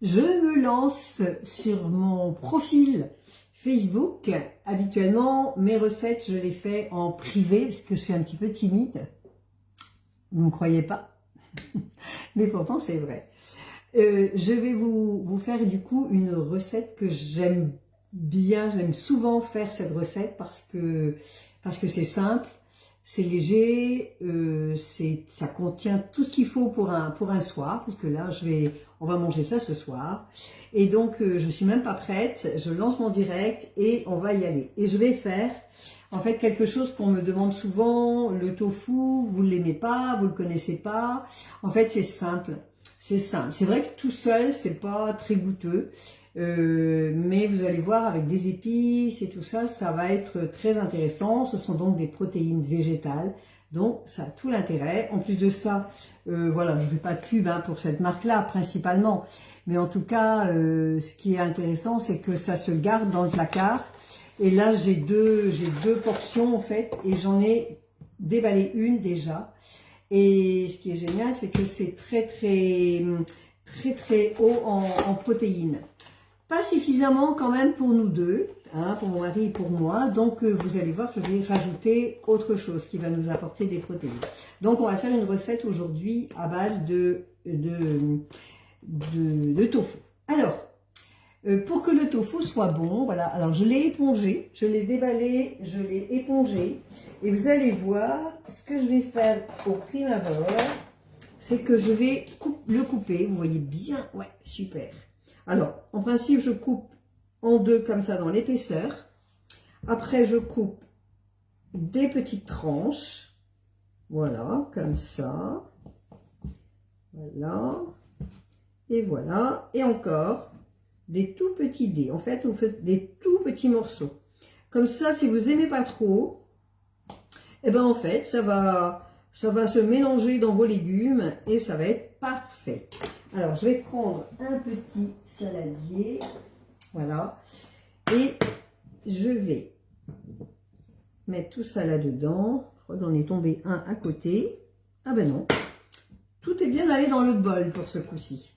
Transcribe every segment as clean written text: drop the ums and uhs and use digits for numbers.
Je me lance sur mon profil Facebook. Habituellement, mes recettes, je les fais en privé parce que je suis un petit peu timide. Vous ne me croyez pas? Mais pourtant, c'est vrai. Je vais vous faire du coup une recette que j'aime bien. J'aime souvent faire cette recette parce que c'est simple. C'est léger, ça contient tout ce qu'il faut pour un soir, parce que là, on va manger ça ce soir. Et donc, je suis même pas prête, je lance mon direct et on va y aller. Et je vais faire, en fait, quelque chose qu'on me demande souvent, le tofu, vous ne l'aimez pas, vous ne le connaissez pas. En fait, c'est simple. C'est simple. C'est vrai que tout seul, c'est pas très goûteux. Mais vous allez voir, avec des épices et tout ça, ça va être très intéressant. Ce sont donc des protéines végétales, donc ça a tout l'intérêt. En plus de ça, voilà, je ne fais pas de pub pour cette marque-là principalement, mais en tout cas, ce qui est intéressant, c'est que ça se garde dans le placard. Et là, j'ai deux portions en fait, et j'en ai déballé une déjà. Et ce qui est génial, c'est que c'est très haut en protéines. Pas suffisamment quand même pour nous deux, pour mon mari et pour moi. Donc vous allez voir, je vais rajouter autre chose qui va nous apporter des protéines. Donc on va faire une recette aujourd'hui à base de tofu. Alors, pour que le tofu soit bon, voilà. Alors je l'ai épongé, je l'ai déballé, je l'ai épongé. Et vous allez voir, ce que je vais faire au prime abord, c'est que je vais le couper. Vous voyez bien, ouais, super. Alors, en principe, je coupe en deux comme ça dans l'épaisseur. Après, je coupe des petites tranches. Voilà, comme ça. Voilà. Et voilà. Et encore, des tout petits dés. En fait, vous faites des tout petits morceaux. Comme ça, si vous n'aimez pas trop, eh ben en fait, ça va se mélanger dans vos légumes et ça va être parfait. Alors, je vais prendre un petit saladier, voilà, et je vais mettre tout ça là-dedans. Je crois que j'en ai tombé un à côté. Ah ben non, tout est bien allé dans le bol pour ce coup-ci.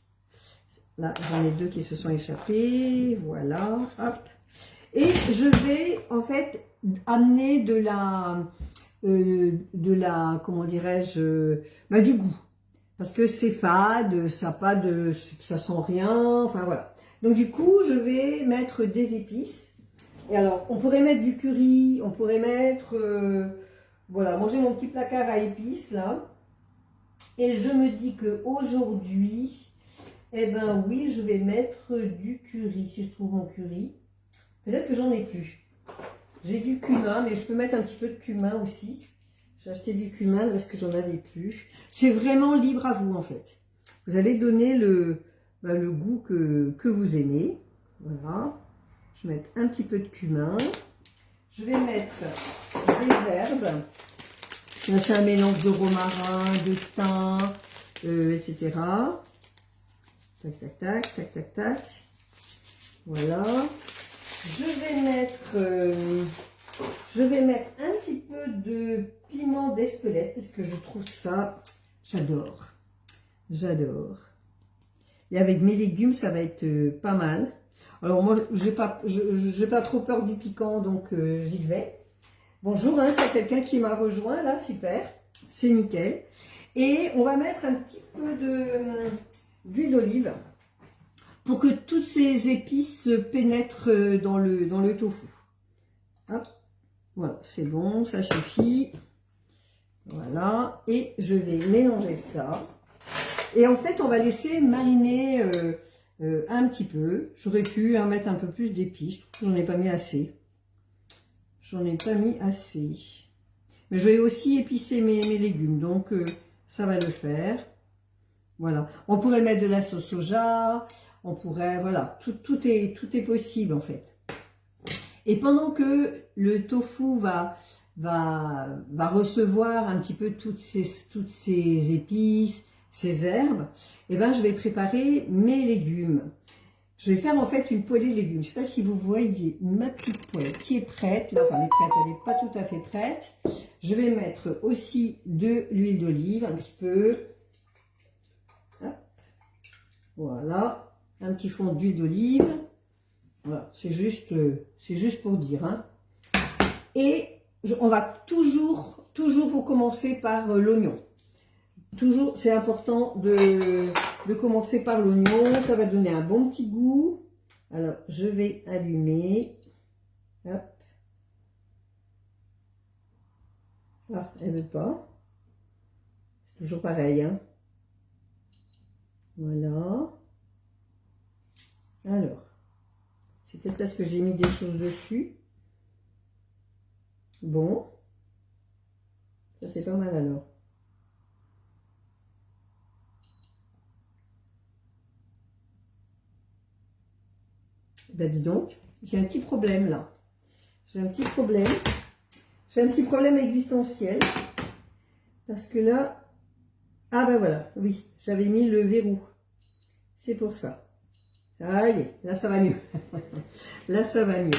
Là, j'en ai deux qui se sont échappés, voilà, hop. Et je vais en fait amener de la comment dirais-je, du goût. Parce que c'est fade, ça sent rien, enfin voilà. Donc du coup, je vais mettre des épices. Et alors, on pourrait mettre du curry, on pourrait mettre, voilà, manger mon petit placard à épices là. Et je me dis que aujourd'hui, eh ben oui, je vais mettre du curry, si je trouve mon curry. Peut-être que j'en ai plus. J'ai du cumin, mais je peux mettre un petit peu de cumin aussi. J'ai acheté du cumin parce que j'en avais plus. C'est vraiment libre à vous en fait. Vous allez donner le goût que vous aimez. Voilà. Je vais mettre un petit peu de cumin. Je vais mettre des herbes. Là, c'est un mélange de romarin, de thym, etc. Tac, tac, tac, tac, tac, tac. Voilà. Je vais mettre un petit peu de piment d'Espelette parce que je trouve ça, j'adore. J'adore. Et avec mes légumes, ça va être pas mal. Alors moi, j'ai pas trop peur du piquant, donc j'y vais. Bonjour, c'est quelqu'un qui m'a rejoint là, super. C'est nickel. Et on va mettre un petit peu d'huile d'olive pour que toutes ces épices pénètrent dans le tofu. Hop. Voilà, c'est bon, ça suffit. Voilà, et je vais mélanger ça. Et en fait, on va laisser mariner un petit peu. J'aurais pu mettre un peu plus d'épices. J'en ai pas mis assez. J'en ai pas mis assez. Mais je vais aussi épicer mes légumes, donc ça va le faire. Voilà. On pourrait mettre de la sauce soja. On pourrait, voilà, tout est possible en fait. Et pendant que le tofu va recevoir un petit peu toutes ces épices, ces herbes, et ben je vais préparer mes légumes. Je vais faire en fait une poêlée de légumes. Je ne sais pas si vous voyez ma petite poêle qui est prête. Là, enfin, elle est prête, elle n'est pas tout à fait prête. Je vais mettre aussi de l'huile d'olive, un petit peu. Hop. Voilà. un petit fond d'huile d'olive. Voilà, c'est juste pour dire. Hein. Et on va toujours faut commencer par l'oignon. Toujours, c'est important de commencer par l'oignon. Ça va donner un bon petit goût. Alors, je vais allumer. Hop. Ah, elle veut pas. C'est toujours pareil. Hein. Voilà. Alors, c'est peut-être parce que j'ai mis des choses dessus. Bon. Ça, c'est pas mal alors. Ben dis donc, j'ai un petit problème là. J'ai un petit problème. J'ai un petit problème existentiel. Parce que là... Ah ben voilà, oui, j'avais mis le verrou. C'est pour ça. Ah y est, là ça va mieux. Là ça va mieux.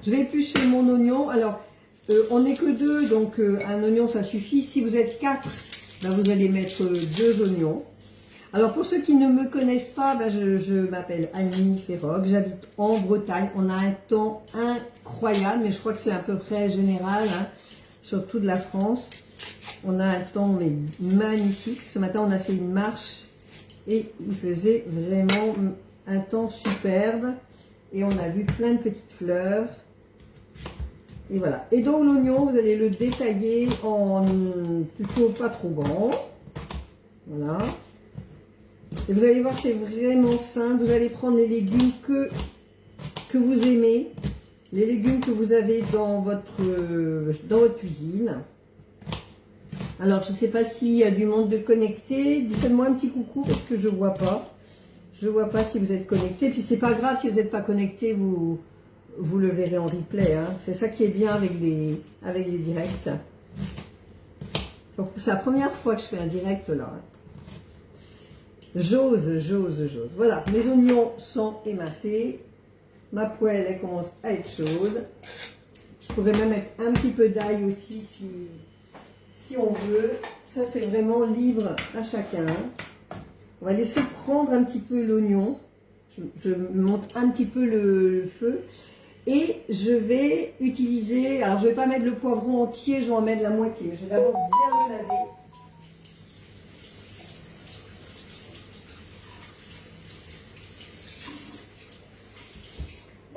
Je vais éplucher mon oignon. Alors, on n'est que deux, donc un oignon ça suffit. Si vous êtes quatre, ben, vous allez mettre deux oignons. Alors pour ceux qui ne me connaissent pas, ben, je m'appelle Annie Ferroc, j'habite en Bretagne. On a un temps incroyable, mais je crois que c'est à peu près général, hein, sur toute la France. On a un temps mais magnifique. Ce matin, on a fait une marche et il faisait vraiment un temps superbe. Et on a vu plein de petites fleurs. Et voilà. Et donc l'oignon, vous allez le détailler en plutôt pas trop grand. Voilà. Et vous allez voir, c'est vraiment simple. Vous allez prendre les légumes que vous aimez. Les légumes que vous avez dans votre cuisine. Alors, je ne sais pas s'il y a du monde de connecté. Dites-moi un petit coucou parce que je ne vois pas. Je ne vois pas si vous êtes connecté. Puis, c'est pas grave si vous n'êtes pas connecté, vous le verrez en replay. Hein. C'est ça qui est bien avec les directs. C'est la première fois que je fais un direct là. J'ose. Voilà, mes oignons sont émincés. Ma poêle, elle commence à être chaude. Je pourrais même mettre un petit peu d'ail aussi si on veut. Ça, c'est vraiment libre à chacun. On va laisser prendre un petit peu l'oignon. Je monte un petit peu le feu. Et je vais utiliser... Alors, je ne vais pas mettre le poivron entier, je vais en mettre la moitié. Je vais d'abord bien le laver.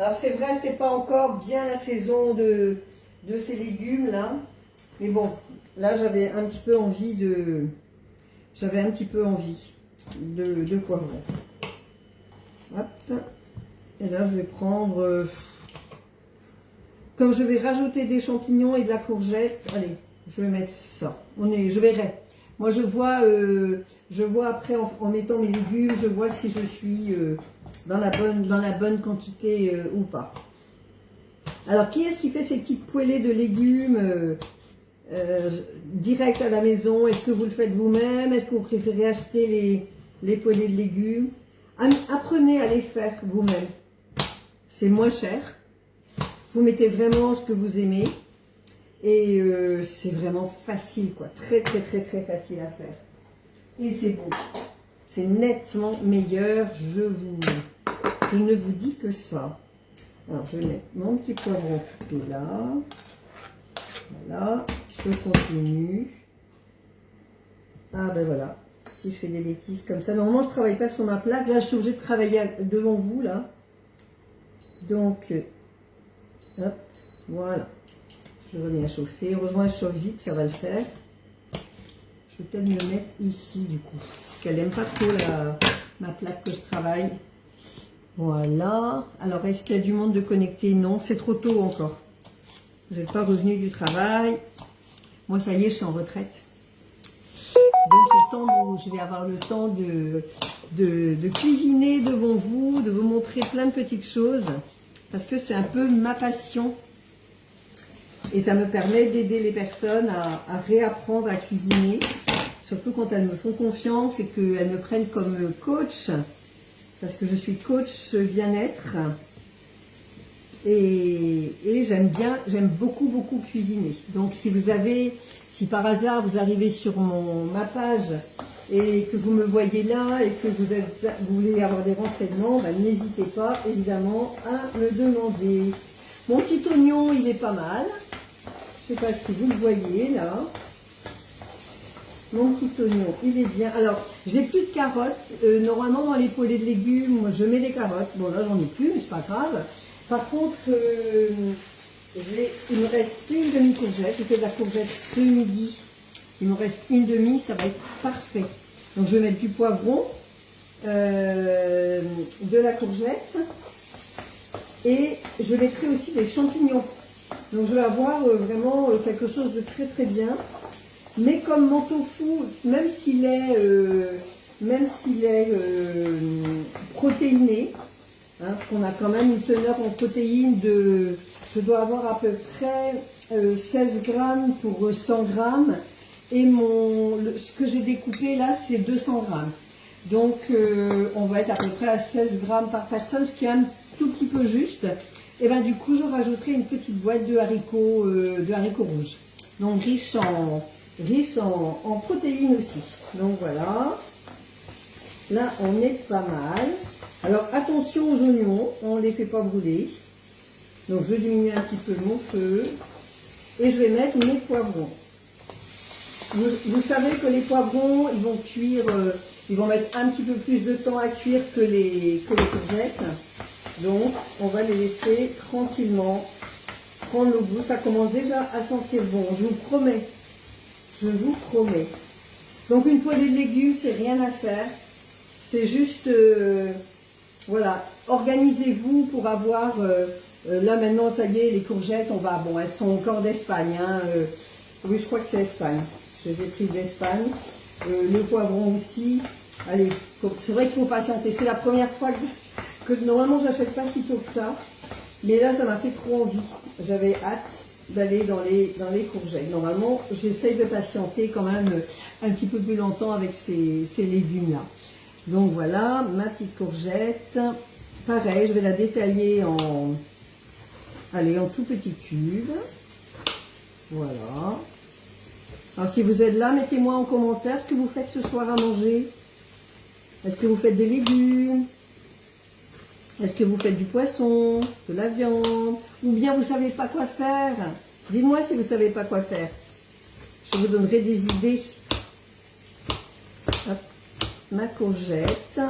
Alors c'est vrai, c'est pas encore bien la saison de ces légumes là, mais bon, là j'avais un petit peu envie de poivron. Hop. Et là je vais prendre, comme je vais rajouter des champignons et de la courgette, allez, je vais mettre ça. Je verrai. Moi je vois après en mettant mes légumes, je vois si je suis dans la bonne quantité ou pas. Alors, qui est-ce qui fait ces petites poêlées de légumes direct à la maison? Est-ce que vous le faites vous-même? Est-ce que vous préférez acheter les poêlées de légumes? Apprenez à les faire vous-même. C'est moins cher. Vous mettez vraiment ce que vous aimez. Et c'est vraiment facile, quoi. Très facile à faire. Et c'est bon. C'est nettement meilleur. Je ne vous dis que ça. Alors, je vais mettre mon petit poivron coupé là. Voilà. Je continue. Ah ben voilà. Si je fais des bêtises comme ça. Normalement, je ne travaille pas sur ma plaque. Là, je suis obligée de travailler devant vous, là. Donc, hop. Voilà. Je remets à chauffer. Heureusement, elle chauffe vite. Ça va le faire. Je vais peut-être me mettre ici, du coup. Parce qu'elle n'aime pas trop ma plaque que je travaille. Voilà. Alors, est-ce qu'il y a du monde de connecté? Non, c'est trop tôt encore. Vous n'êtes pas revenu du travail. Moi, ça y est, je suis en retraite. Donc, je vais avoir le temps de cuisiner devant vous, de vous montrer plein de petites choses. Parce que c'est un peu ma passion. Et ça me permet d'aider les personnes à réapprendre à cuisiner. Surtout quand elles me font confiance et qu'elles me prennent comme coach. Parce que je suis coach bien-être. Et j'aime beaucoup cuisiner. Donc si par hasard vous arrivez sur ma page et que vous me voyez là et que vous voulez avoir des renseignements, ben, n'hésitez pas évidemment à me demander. Mon petit oignon, il est pas mal. Je ne sais pas si vous le voyez là. Mon petit oignon, il est bien. Alors, j'ai plus de carottes. Normalement, dans les poêlées de légumes, moi, je mets des carottes. Bon, là, j'en ai plus, mais c'est pas grave. Par contre, il me reste une demi-courgette. J'ai fait de la courgette ce midi. Il me reste une demi, ça va être parfait. Donc, je vais mettre du poivron, de la courgette. Et je mettrai aussi des champignons. Donc, je vais avoir vraiment quelque chose de très bien. Mais comme mon tofu, même s'il est protéiné, hein, qu'on a quand même une teneur en protéines je dois avoir à peu près 16 grammes pour 100 grammes, et ce que j'ai découpé là, c'est 200 grammes. Donc, on va être à peu près à 16 grammes par personne, ce qui est un tout petit peu juste. Et bien, du coup, je rajouterai une petite boîte de haricots rouges. Donc, riche en protéines aussi. Donc voilà, là on est pas mal. Alors attention aux oignons, on ne les fait pas brûler. Donc je diminue un petit peu mon feu et je vais mettre mes poivrons. Vous savez que les poivrons, ils vont cuire, ils vont mettre un petit peu plus de temps à cuire que les courgettes. Donc on va les laisser tranquillement prendre le goût. Ça commence déjà à sentir bon, je vous promets. Je vous promets. Donc une poêlée de légumes, c'est rien à faire. C'est juste, voilà, organisez-vous pour avoir, là maintenant, ça y est, les courgettes, bon, elles sont encore d'Espagne. Hein, oui, je crois que c'est Espagne. Je les ai prises d'Espagne. Le poivron aussi. Allez, c'est vrai qu'il faut patienter. C'est la première fois que normalement, j'achète pas si tôt que ça. Mais là, ça m'a fait trop envie. J'avais hâte d'aller dans les courgettes. Normalement, j'essaye de patienter quand même un petit peu plus longtemps avec ces légumes-là. Donc voilà, ma petite courgette. Pareil, je vais la détailler en tout petits cubes. Voilà. Alors si vous êtes là, mettez-moi en commentaire ce que vous faites ce soir à manger. Est-ce que vous faites des légumes? Est-ce que vous faites du poisson, de la viande, ou bien vous ne savez pas quoi faire? Dites-moi si vous ne savez pas quoi faire. Je vous donnerai des idées. Hop, ma courgette.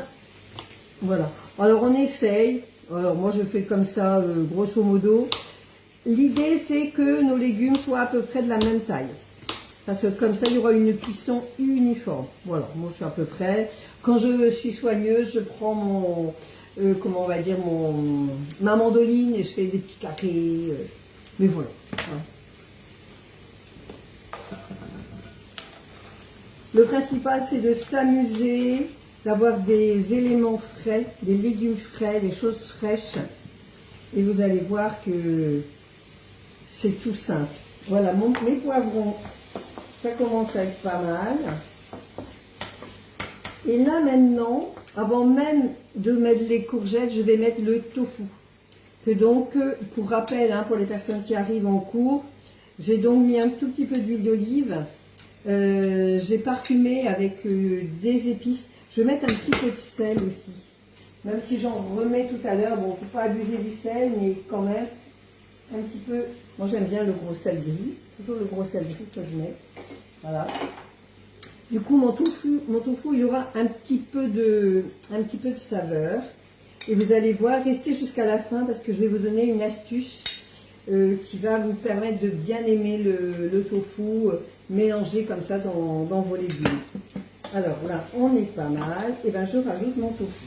Voilà. Alors on essaye. Alors moi je fais comme ça, grosso modo. L'idée c'est que nos légumes soient à peu près de la même taille. Parce que comme ça il y aura une cuisson uniforme. Voilà, moi je suis à peu près. Quand je suis soigneuse, je prends comment on va dire, ma mandoline et je fais des petits carrés. Mais voilà. Le principal, c'est de s'amuser, d'avoir des éléments frais, des légumes frais, des choses fraîches. Et vous allez voir que c'est tout simple. Voilà, mes poivrons, ça commence à être pas mal. Et là maintenant, avant même de mettre les courgettes, je vais mettre le tofu. Que donc, pour rappel, hein, pour les personnes qui arrivent en cours, j'ai donc mis un tout petit peu d'huile d'olive. J'ai parfumé avec des épices. Je vais mettre un petit peu de sel aussi. Même si j'en remets tout à l'heure, bon, il ne faut pas abuser du sel, mais quand même, un petit peu. Moi, j'aime bien le gros sel gris. Toujours le gros sel gris que je mets. Voilà. Du coup, mon tofu, il y aura un petit peu de saveur. Et vous allez voir, restez jusqu'à la fin parce que je vais vous donner une astuce qui va vous permettre de bien aimer le tofu mélangé comme ça dans vos légumes. Alors là, on est pas mal. Et bien, je rajoute mon tofu.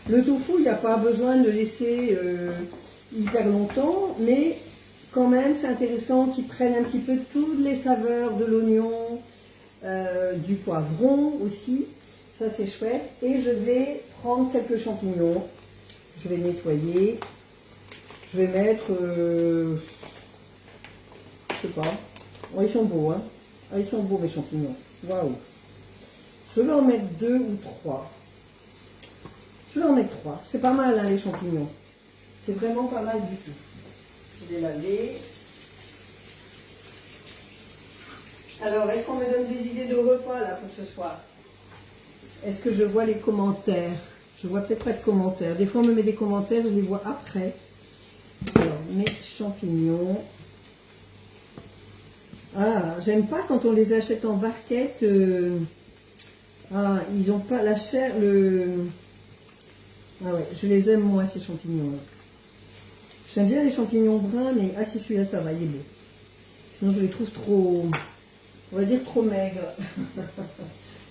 Le tofu, il n'y a pas besoin de le laisser hyper longtemps, mais quand même, c'est intéressant qu'il prenne un petit peu toutes les saveurs de l'oignon, du poivron aussi, ça c'est chouette. Et je vais prendre quelques champignons, je vais nettoyer, je vais mettre, je sais pas, oh, ils sont beaux, hein, ah, ils sont beaux mes champignons, waouh. Je vais en mettre 2 ou 3, je vais en mettre 3, c'est pas mal hein, les champignons, C'est vraiment pas mal du tout. Je vais laver. Alors, est-ce qu'on me donne des idées de repas là pour ce soir? Est-ce que je vois les commentaires? Je vois peut-être pas de commentaires. Des fois, on me met des commentaires, je les vois après. Alors, mes champignons. Ah, j'aime pas quand on les achète en barquette. Ah, ils ont pas la chair, Ah ouais, je les aime moi, ces champignons-là. J'aime bien les champignons bruns, mais ah si, celui-là, ça va, il est beau. Sinon, je les trouve trop, on va dire trop maigres.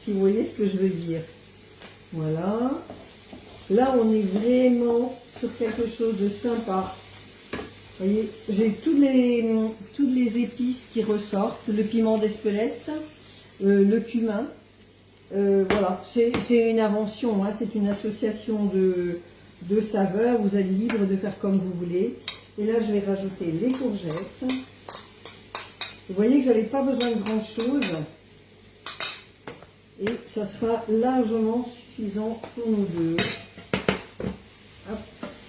Si vous voyez ce que je veux dire. Voilà. Là, on est vraiment sur quelque chose de sympa. Vous voyez, j'ai toutes les épices qui ressortent. Le piment d'Espelette, le cumin. Voilà, c'est une invention, hein, c'est une association de saveurs. Vous êtes libre de faire comme vous voulez. Et là, je vais rajouter les courgettes. Vous voyez que j'avais pas besoin de grand chose. Et ça sera largement suffisant pour nous deux. Hop.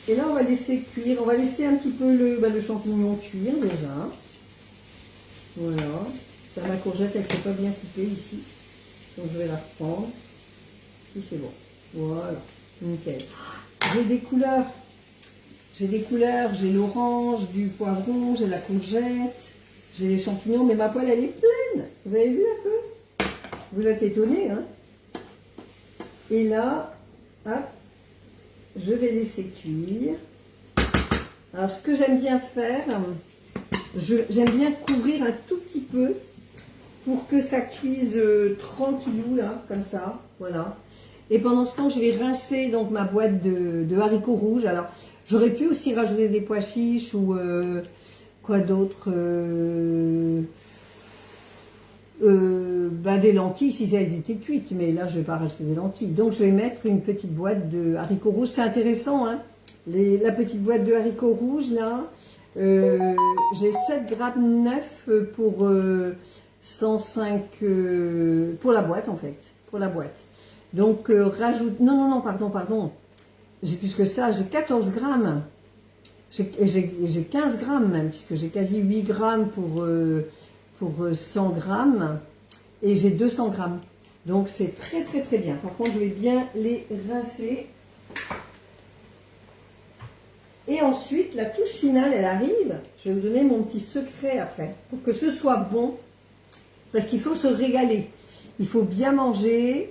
Et là, on va laisser cuire. On va laisser un petit peu le champignon cuire déjà. Voilà. Ça, ma courgette, elle ne s'est pas bien coupée ici. Donc, je vais la reprendre. Si, c'est bon. Voilà. Nickel. J'ai des couleurs. J'ai des couleurs. J'ai l'orange, du poivron, j'ai la courgette, j'ai les champignons. Mais ma poêle, elle est pleine. Vous avez vu un peu? Vous êtes étonnés, hein? Et là, hop, je vais laisser cuire. Alors, ce que j'aime bien faire, j'aime bien couvrir un tout petit peu pour que ça cuise tranquillou, là, comme ça. Voilà. Et pendant ce temps, je vais rincer donc ma boîte de haricots rouges. Alors, j'aurais pu aussi rajouter des pois chiches ou quoi d'autre, des lentilles si elles étaient cuites, mais là je vais pas rajouter des lentilles. Donc je vais mettre une petite boîte de haricots rouges. C'est intéressant, hein, la petite boîte de haricots rouges là. J'ai 7,9 g pour 105 pour la boîte en fait, pour la boîte. Donc rajoute, non, pardon, j'ai plus que ça, j'ai 14 grammes. J'ai 15 grammes même, puisque j'ai quasi 8 grammes pour 100 grammes et j'ai 200 grammes. Donc c'est très très très bien. Par contre, je vais bien les rincer. Et ensuite, la touche finale, elle arrive. Je vais vous donner mon petit secret après, pour que ce soit bon. Parce qu'il faut se régaler. Il faut bien manger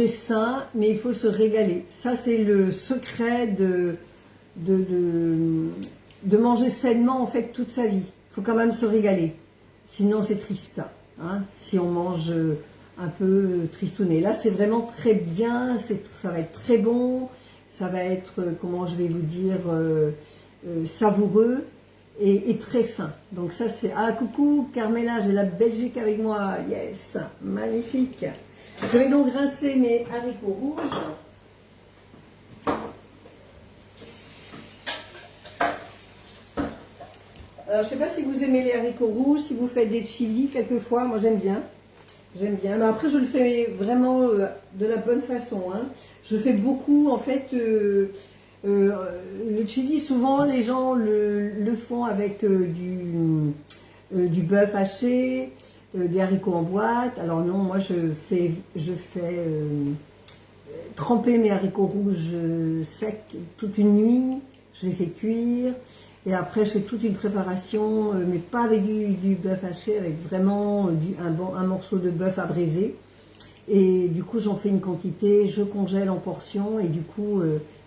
sain, mais il faut se régaler. Ça, c'est le secret de manger sainement en fait toute sa vie. Il faut quand même se régaler. Sinon c'est triste, hein, si on mange un peu tristouné. Là c'est vraiment très bien, ça va être très bon, ça va être, comment je vais vous dire, savoureux et très sain. Donc ça c'est... Ah coucou Carmela, j'ai la Belgique avec moi, yes, magnifique. Je vais donc rincer mes haricots rouges. Alors, je ne sais pas si vous aimez les haricots rouges, si vous faites des chilis quelquefois, moi j'aime bien. J'aime bien, mais après je le fais vraiment de la bonne façon. Hein. Je fais beaucoup, en fait, le chili, souvent les gens le font avec du bœuf haché, des haricots en boîte. Alors non, moi je fais tremper mes haricots rouges secs toute une nuit, je les fais cuire. Et après, je fais toute une préparation, mais pas avec du bœuf haché, avec vraiment un morceau de bœuf à braiser. Et du coup, j'en fais une quantité, je congèle en portions. Et du coup,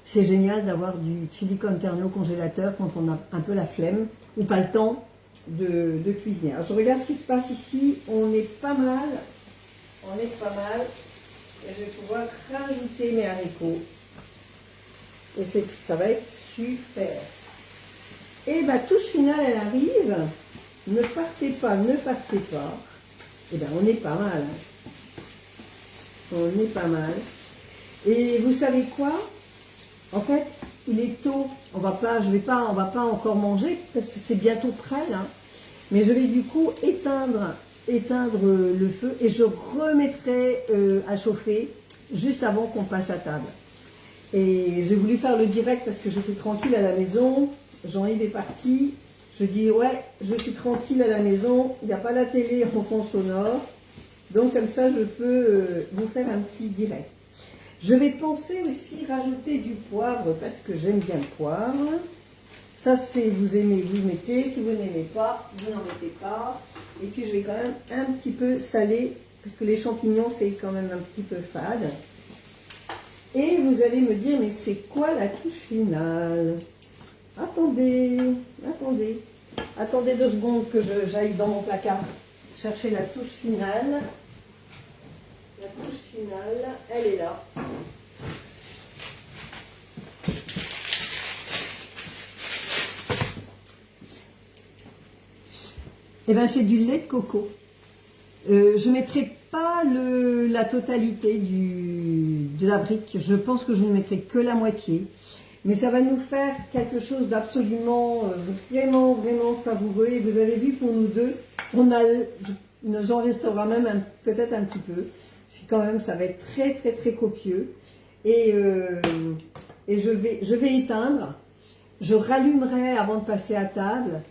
c'est génial d'avoir du chili con carne au congélateur quand on a un peu la flemme ou pas le temps de cuisiner. Alors, je regarde ce qui se passe ici. On est pas mal. On est pas mal. Et je vais pouvoir rajouter mes haricots. Et ça va être super. Et ma touche finale, elle arrive. Ne partez pas, ne partez pas. Et bien, on est pas mal. Hein. On est pas mal. Et vous savez quoi? En fait, il est tôt. On va pas encore manger parce que c'est bientôt prêt. Là. Mais je vais du coup éteindre le feu et je remettrai à chauffer juste avant qu'on passe à table. Et j'ai voulu faire le direct parce que j'étais tranquille à la maison. Jean-Yves est parti. Je dis, ouais, je suis tranquille à la maison. Il n'y a pas la télé en fond sonore. Donc, comme ça, je peux vous faire un petit direct. Je vais penser aussi rajouter du poivre parce que j'aime bien le poivre. Ça, c'est vous aimez, vous mettez. Si vous n'aimez pas, vous n'en mettez pas. Et puis, je vais quand même un petit peu saler parce que les champignons, c'est quand même un petit peu fade. Et vous allez me dire, mais c'est quoi la touche finale? Attendez, attendez 2 secondes que j'aille dans mon placard chercher la touche finale. La touche finale, elle est là. Eh bien, c'est du lait de coco. Je ne mettrai pas la totalité de la brique. Je pense que je ne mettrai que la moitié. Mais ça va nous faire quelque chose d'absolument, vraiment, vraiment savoureux. Et vous avez vu, pour nous deux, j'en restera même peut-être un petit peu. C'est quand même, ça va être très, très, très copieux. Et je vais éteindre. Je rallumerai avant de passer à table.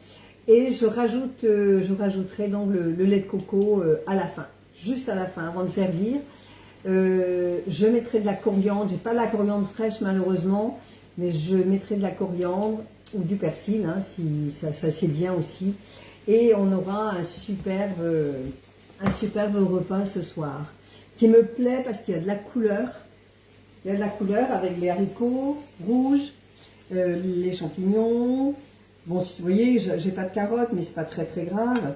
Et je rajouterai donc le lait de coco à la fin. Juste à la fin, avant de servir. Je mettrai de la coriandre. J'ai pas de la coriandre fraîche, malheureusement. Mais je mettrai de la coriandre ou du persil, hein, si ça c'est bien aussi. Et on aura un superbe repas ce soir. Qui me plaît parce qu'il y a de la couleur. Il y a de la couleur avec les haricots rouges, les champignons. Bon, vous voyez, j'ai pas de carottes, mais c'est pas très très grave.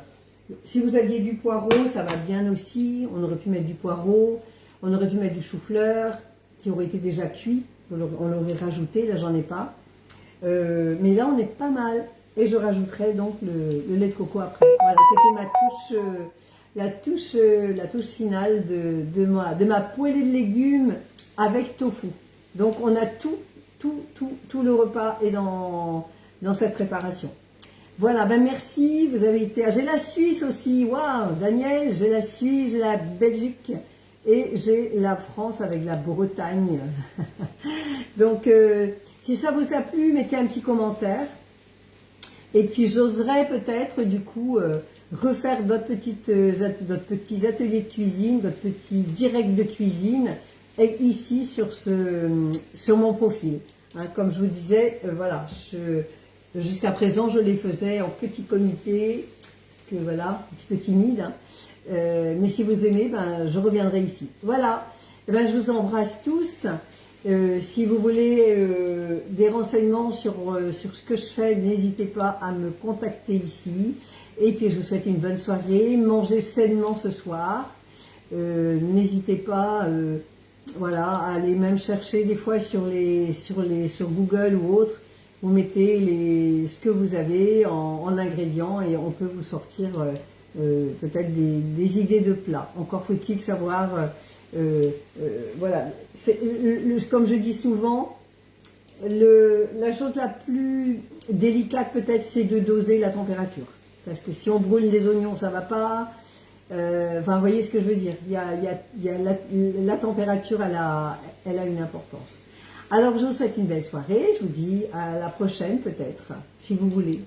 Si vous aviez du poireau, ça va bien aussi. On aurait pu mettre du poireau. On aurait pu mettre du chou-fleur qui aurait été déjà cuit. On l'aurait rajouté, là j'en ai pas. Mais là on est pas mal. Et je rajouterai donc le lait de coco après. Voilà, c'était ma touche, la touche finale de ma poêlée de légumes avec tofu. Donc on a tout le repas est dans cette préparation. Voilà, ben merci, vous avez été... J'ai la Suisse aussi, waouh, Daniel, j'ai la Suisse, j'ai la Belgique. Et j'ai la France avec la Bretagne. Donc, si ça vous a plu, mettez un petit commentaire. Et puis, j'oserais peut-être, du coup, refaire d'autres petits ateliers de cuisine, d'autres petits directs de cuisine, et ici, sur mon profil. Hein, comme je vous disais, voilà, jusqu'à présent, je les faisais en petit comité, parce que voilà, un petit peu timide, hein. Mais si vous aimez, ben, je reviendrai ici. Voilà, ben, je vous embrasse tous. Si vous voulez des renseignements sur ce que je fais, n'hésitez pas à me contacter ici. Et puis je vous souhaite une bonne soirée. Mangez sainement ce soir. N'hésitez pas voilà, à aller même chercher des fois sur Google ou autre. Vous mettez ce que vous avez en ingrédients et on peut vous sortir... peut-être des idées de plats. Encore faut-il savoir, voilà, comme je dis souvent, la chose la plus délicate peut-être c'est de doser la température. Parce que si on brûle les oignons, ça va pas. Enfin, vous voyez ce que je veux dire. Il y a la température, elle a une importance. Alors, je vous souhaite une belle soirée. Je vous dis à la prochaine peut-être, si vous voulez.